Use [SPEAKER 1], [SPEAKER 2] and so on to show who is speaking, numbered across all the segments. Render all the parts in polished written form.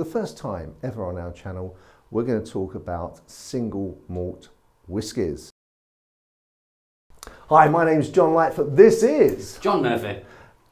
[SPEAKER 1] first time ever on our channel, we're going to talk about single malt whiskies. Hi, my name's John Lightfoot. This is
[SPEAKER 2] John Murphy.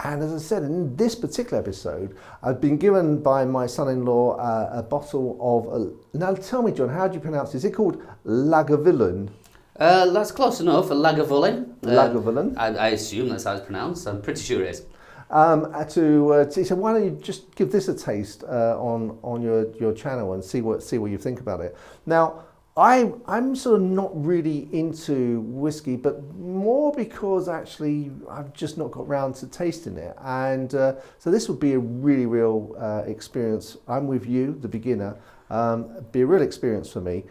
[SPEAKER 1] And as I said, in this particular episode, I've been given by my son-in-law a bottle of, now tell me, John, how do you pronounce it? Is it called Lagavulin?
[SPEAKER 2] That's close enough, a Lagavulin.
[SPEAKER 1] Lagavulin.
[SPEAKER 2] I assume that's how it's pronounced. I'm pretty sure it is.
[SPEAKER 1] He said, why don't you just give this a taste on your channel and see what you think about it. Now, I'm sort of not really into whiskey, but more because actually I've just not got round to tasting it. And so this would be a really real experience. I'm with you, the beginner. Be a real experience for me.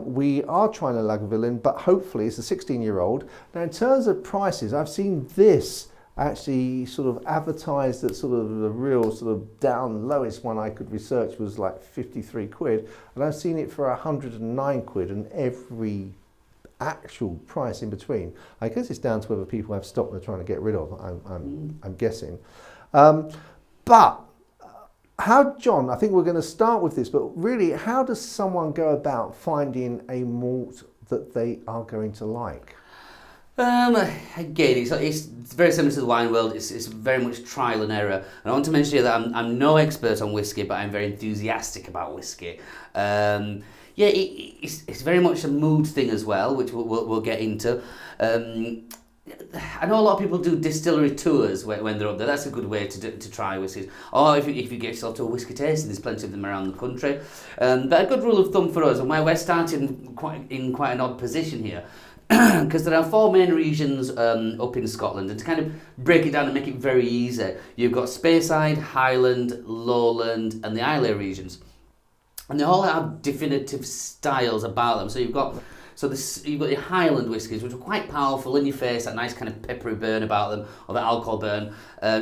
[SPEAKER 1] We are trying a Lagavulin, but hopefully it's a 16-year-old. Now, in terms of prices, I've seen this actually sort of advertised at sort of the real sort of down lowest one I could research was like 53 quid, and I've seen it for 109 quid, and every actual price in between. I guess it's down to whether people have stock they're trying to get rid of, I'm guessing. But how, John, I think we're going to start with this, but really, how does someone go about finding a malt that they are going to like?
[SPEAKER 2] Again, it's very similar to the wine world. It's very much trial and error. And I want to mention here that I'm no expert on whiskey, but I'm very enthusiastic about whiskey. It's very much a mood thing as well, which we'll get into. I know a lot of people do distillery tours when they're up there. That's a good way to try whiskies. Or if you get yourself to a whiskey tasting, there's plenty of them around the country. But a good rule of thumb for us, and we're starting in quite an odd position here, because there are four main regions up in Scotland, and to kind of break it down and make it very easy, you've got Speyside, Highland, Lowland, and the Islay regions, and they all have definitive styles about them. So you've got your Highland whiskies, which are quite powerful in your face, that nice kind of peppery burn about them, or the alcohol burn.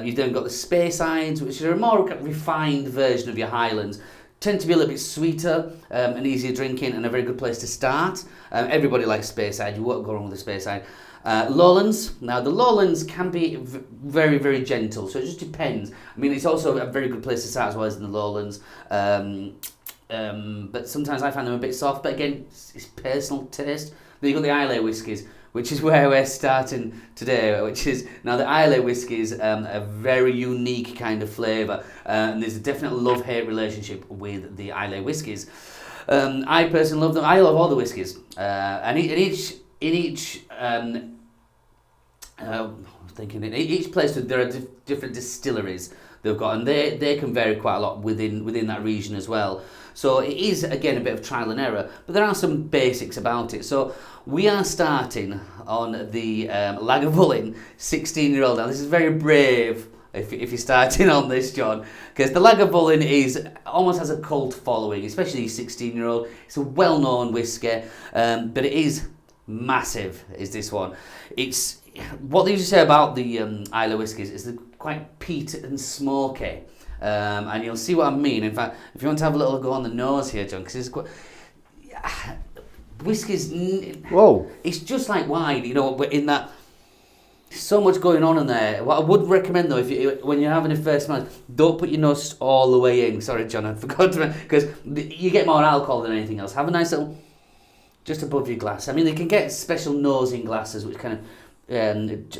[SPEAKER 2] You've then got the Speysides, which are a more refined version of your Highlands. Tend to be a little bit sweeter and easier drinking, and a very good place to start. Everybody likes Speyside, you won't go wrong with the Speyside. Lowlands, now the Lowlands can be very, very gentle, so it just depends. I mean, it's also a very good place to start as well as in the Lowlands. But sometimes I find them a bit soft, but again, it's personal taste. Then you've got the Islay whiskies, which is where we're starting today, which is, now the Islay whiskies, a very unique kind of flavour, and there's a definite love-hate relationship with the Islay whiskies. I personally love them. I love all the whiskies, and in each place there are different distilleries they've got, and they can vary quite a lot within that region as well. So it is, again, a bit of trial and error, but there are some basics about it. So we are starting on the Lagavulin 16-year-old. Now, this is very brave if you're starting on this, John, because the Lagavulin almost has a cult following, especially 16-year-old. It's a well-known whiskey, but it is massive, is this one. It's what they usually say about the Islay whiskies is they're quite peat and smoky. And you'll see what I mean. In fact, if you want to have a little go on the nose here, John, because it's quite... Whiskey's... Whoa! It's just like wine, in that... So much going on in there. What I would recommend, though, when you're having a first smell, don't put your nose all the way in. Sorry, John, I forgot to... Because you get more alcohol than anything else. Have a nice little... Just above your glass. I mean, they can get special nosing glasses, which kind of...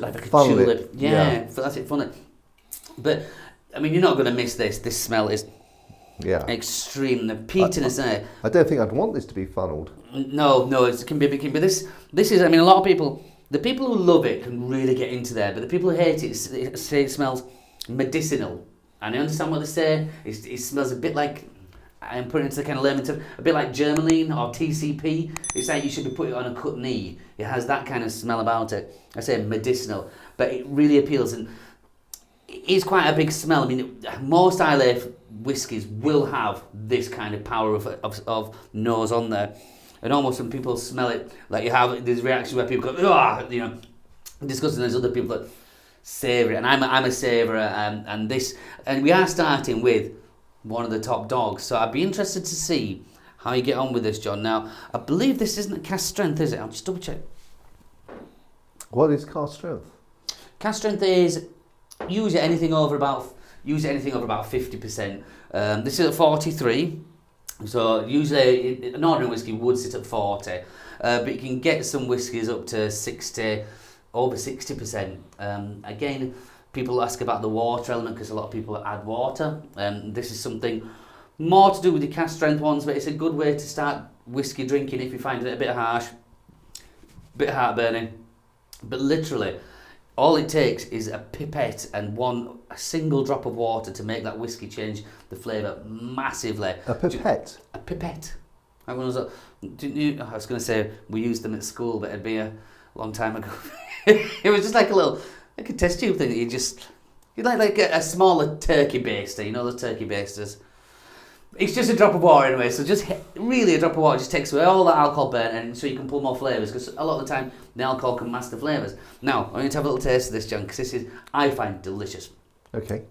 [SPEAKER 2] like a tulip. Yeah, that's it, funny. But... I mean, you're not going to miss this. This smell is extreme. The peatiness there.
[SPEAKER 1] I don't think I'd want this to be funneled.
[SPEAKER 2] No, it can be. But this is. I mean, a lot of people. The people who love it can really get into there, but the people who hate it say it smells medicinal. And I understand what they say. It smells a bit like. I'm putting it into the kind of layman term, a bit like Germaline or TCP. It's like you should be putting it on a cut knee. It has that kind of smell about it. I say medicinal, but it really appeals. And it is quite a big smell. I mean, most Islay whiskies will have this kind of power of nose on there, and almost when people smell it, like you have these reactions where people go, disgusting. There's other people that savour it, and I'm a savourer, and we are starting with one of the top dogs. So I'd be interested to see how you get on with this, John. Now, I believe this isn't a cask strength, is it? I'll just double check.
[SPEAKER 1] What is cask strength?
[SPEAKER 2] Cask strength is usually anything over about use anything over about 50%. This is at 43. So usually an ordinary whiskey would sit at 40, but you can get some whiskies up to 60, over 60%. Again, people ask about the water element because a lot of people add water. This is something more to do with the cask strength ones, but it's a good way to start whiskey drinking if you find it a bit harsh, a bit heartburning. But literally, all it takes is a pipette and a single drop of water to make that whiskey change the flavour massively.
[SPEAKER 1] A pipette?
[SPEAKER 2] A pipette. I was going to say we used them at school, but it'd be a long time ago. It was just like a test tube thing that you like a smaller turkey baster, you know, the turkey basters. It's just a drop of water anyway, so just really a drop of water just takes away all that alcohol burn, and so you can pull more flavours, because a lot of the time the alcohol can mask the flavours. Now, I'm going to have a little taste of this, John, because this is, I find, delicious.
[SPEAKER 1] Okay.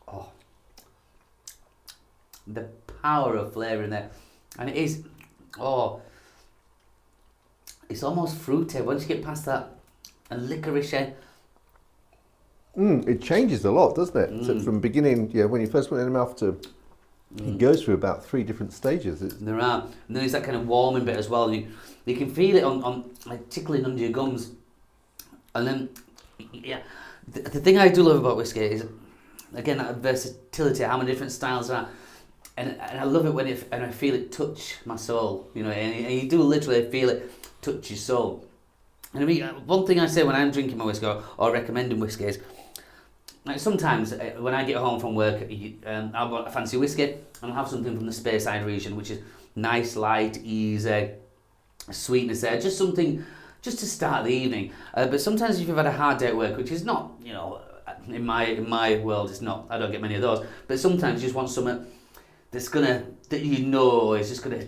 [SPEAKER 2] Oh, the power of flavour in there, and it is, it's almost fruity once you get past that, and licoricey.
[SPEAKER 1] It changes a lot, doesn't it? So from beginning, when you first put it in the mouth to, it goes through about 3 different stages.
[SPEAKER 2] There are, and there's that kind of warming bit as well. You can feel it on like tickling under your gums, and then the thing I do love about whiskey is, again, that versatility, how many different styles there are, and I love it when I feel it touch my soul, you know, and you do literally feel it touch your soul. And I mean, one thing I say when I'm drinking my whiskey or recommending whiskey is, like sometimes when I get home from work, I'll want a fancy whiskey and I'll have something from the Speyside region, which is nice, light, easy, sweetness there, just something just to start the evening. But sometimes if you've had a hard day at work, which is not, you know, in my world, it's not, I don't get many of those, but sometimes you just want something that you know is just gonna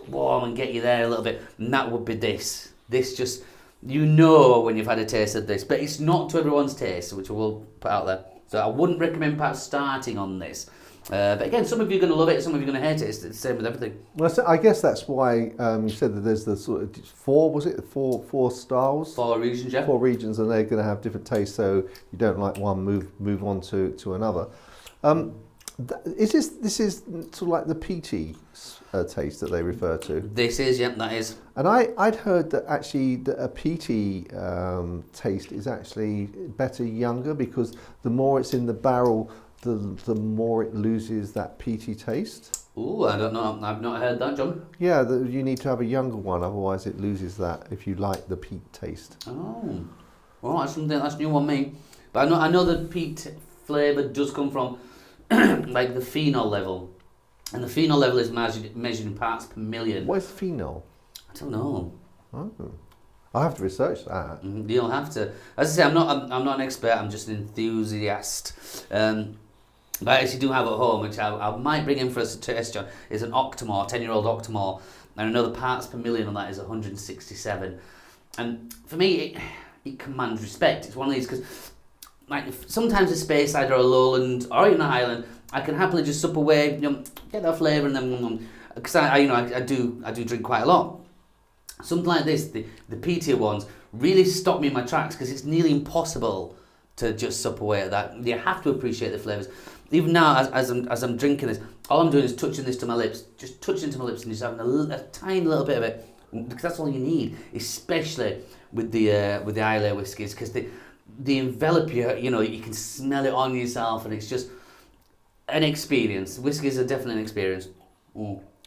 [SPEAKER 2] warm and get you there a little bit, and that would be this. This just, you know when you've had a taste of this, but it's not to everyone's taste, which I will put out there. So I wouldn't recommend perhaps starting on this. But again, some of you are going to love it, some of you are going to hate it. It's the same with everything.
[SPEAKER 1] Well, so I guess that's why you said that there's the sort of four styles?
[SPEAKER 2] 4 regions, yeah.
[SPEAKER 1] 4 regions, and they're going to have different tastes, so you don't like one, move on to another. This is sort of like the peaty taste that they refer to?
[SPEAKER 2] This is, yeah, that is.
[SPEAKER 1] And I'd heard that actually a peaty taste is actually better younger, because the more it's in the barrel, the more it loses that peaty taste.
[SPEAKER 2] Ooh, I don't know. I've not heard that, John.
[SPEAKER 1] Yeah, you need to have a younger one, otherwise it loses that if you like the peat taste.
[SPEAKER 2] Oh, well, that's new on me. But I know the peat flavour does come from like the phenol level, and the phenol level is measured in parts per million.
[SPEAKER 1] What is phenol?
[SPEAKER 2] I don't know.
[SPEAKER 1] Oh. I'll have to research that.
[SPEAKER 2] You'll have to. As I say, I'm not an expert. I'm just an enthusiast. But I actually do have at home, which I might bring in for us to test, John, is an Octomore, 10-year-old Octomore. And I know the parts per million on that is 167. And for me, it commands respect. It's one of these, because like sometimes a Speyside or a Lowland or even a Highland, I can happily just sup away, you know, get that flavour, and then because I do drink quite a lot. Something like this, the peatier ones, really stop me in my tracks, because it's nearly impossible to just sup away at that. You have to appreciate the flavours. Even now, as I'm drinking this, all I'm doing is touching this to my lips, just touching to my lips, and just having a tiny little bit of it, because that's all you need, especially with the Islay whiskies, because they envelop you. You know, you can smell it on yourself, and it's just an experience. Whiskies are definitely an experience.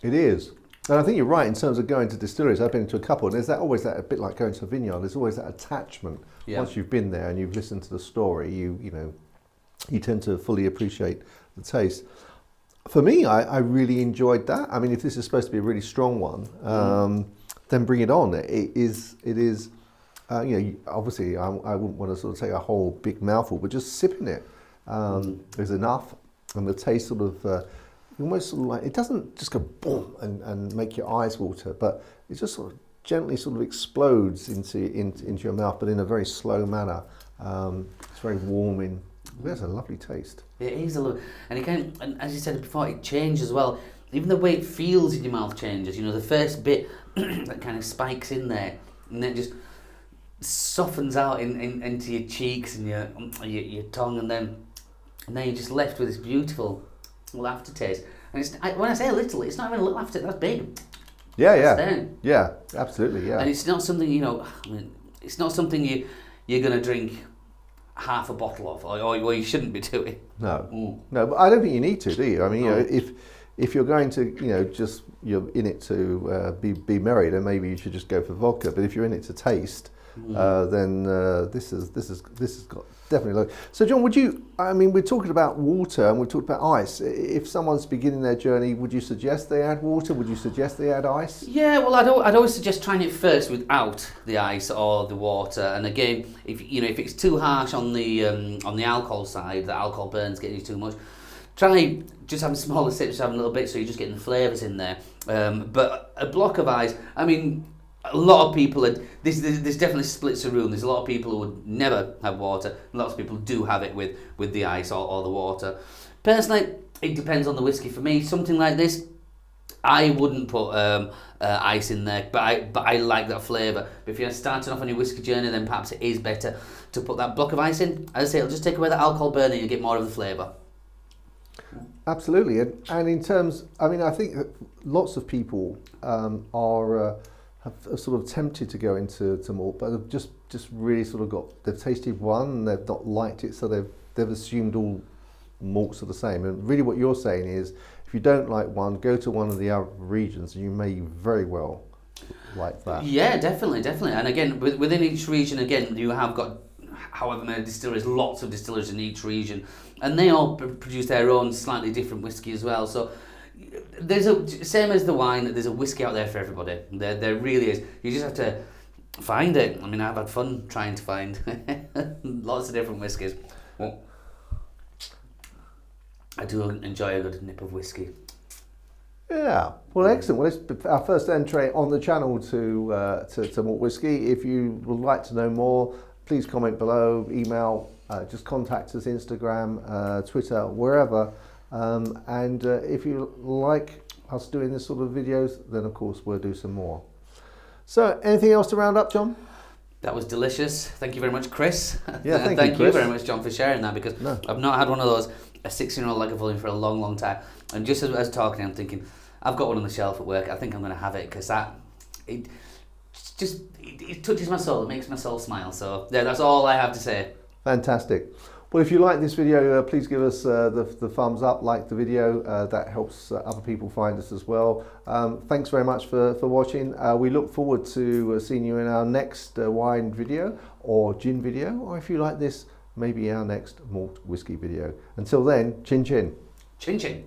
[SPEAKER 1] It is. And I think you're right in terms of going to distilleries. I've been to a couple, and there's always that, a bit like going to a vineyard, there's always that attachment. Yeah. Once you've been there and you've listened to the story, you tend to fully appreciate the taste. For me, I really enjoyed that. I mean, if this is supposed to be a really strong one, then bring it on. It is. Obviously, I wouldn't want to sort of take a whole big mouthful, but just sipping it is enough, and the taste sort of. Almost sort of like, it doesn't just go boom and make your eyes water, but it just sort of gently sort of explodes into your mouth, but in a very slow manner. It's very warming. There's a lovely taste. It
[SPEAKER 2] is a lovely, and as you said before, it changes as well. Even the way it feels in your mouth changes. You know, the first bit that kind of spikes in there, and then just softens out into your cheeks and your tongue, and then you're just left with this beautiful little aftertaste. And when I say little, it's not even a little aftertaste. That's big.
[SPEAKER 1] Yeah, absolutely, yeah.
[SPEAKER 2] And it's not something, it's not something you're going to drink half a bottle of, or you shouldn't be doing.
[SPEAKER 1] No, but I don't think you need to, do you? I mean, if you're going to, you're in it to be merry, then maybe you should just go for vodka. But if you're in it to taste, then this has got definitely low. So John, we're talking about water and we're talking about ice. If someone's beginning their journey, would you suggest they add water? Would you suggest they add ice?
[SPEAKER 2] Yeah, well, I'd always suggest trying it first without the ice or the water. And again, if it's too harsh on the alcohol side, the alcohol burns getting you too much, try just having smaller sips, having a little bit, so you're just getting the flavours in there. But a block of ice, I mean, a lot of people, this definitely splits the room. There's a lot of people who would never have water. Lots of people do have it with the ice or the water. Personally, it depends on the whiskey. For me, something like this, I wouldn't put ice in there, but I like that flavour. But if you're starting off on your whiskey journey, then perhaps it is better to put that block of ice in. As I say, it'll just take away the alcohol burning and you get more of the flavour.
[SPEAKER 1] Absolutely, and in terms, I mean, I think lots of people have sort of tempted to go into malt, but they've just really sort of they've tasted one and they've not liked it, so they've assumed all malts are the same. And really, what you're saying is, if you don't like one, go to one of the other regions, and you may very well like that.
[SPEAKER 2] Yeah, definitely. And again, within each region, again, you have got however many distilleries, lots of distilleries in each region, and they all produce their own slightly different whiskey as well. So there's same as the wine, there's a whiskey out there for everybody. There really is. You just have to find it. I mean, I've had fun trying to find lots of different whiskies. Well, I do enjoy a good nip of whiskey.
[SPEAKER 1] Yeah, well, excellent. Well, it's our first entry on the channel to malt whiskey. If you would like to know more, please comment below, email, just contact us, Instagram, Twitter, wherever. And if you like us doing this sort of videos, then of course we'll do some more. So, anything else to round up, John?
[SPEAKER 2] That was delicious. Thank you very much, Chris.
[SPEAKER 1] Yeah,
[SPEAKER 2] thank
[SPEAKER 1] you
[SPEAKER 2] you very much, John, for sharing that, because
[SPEAKER 1] No.
[SPEAKER 2] I've not had one of those, a 16-year-old Lagavulin, for a long, long time. And just as I was talking, I'm thinking, I've got one on the shelf at work. I think I'm going to have it, because it touches my soul. It makes my soul smile. So yeah, that's all I have to say.
[SPEAKER 1] Fantastic. Well, if you like this video, please give us the thumbs up, like the video. That helps other people find us as well. Thanks very much for watching. We look forward to seeing you in our next wine video or gin video, or if you like this, maybe our next malt whiskey video. Until then, chin chin.
[SPEAKER 2] Chin chin.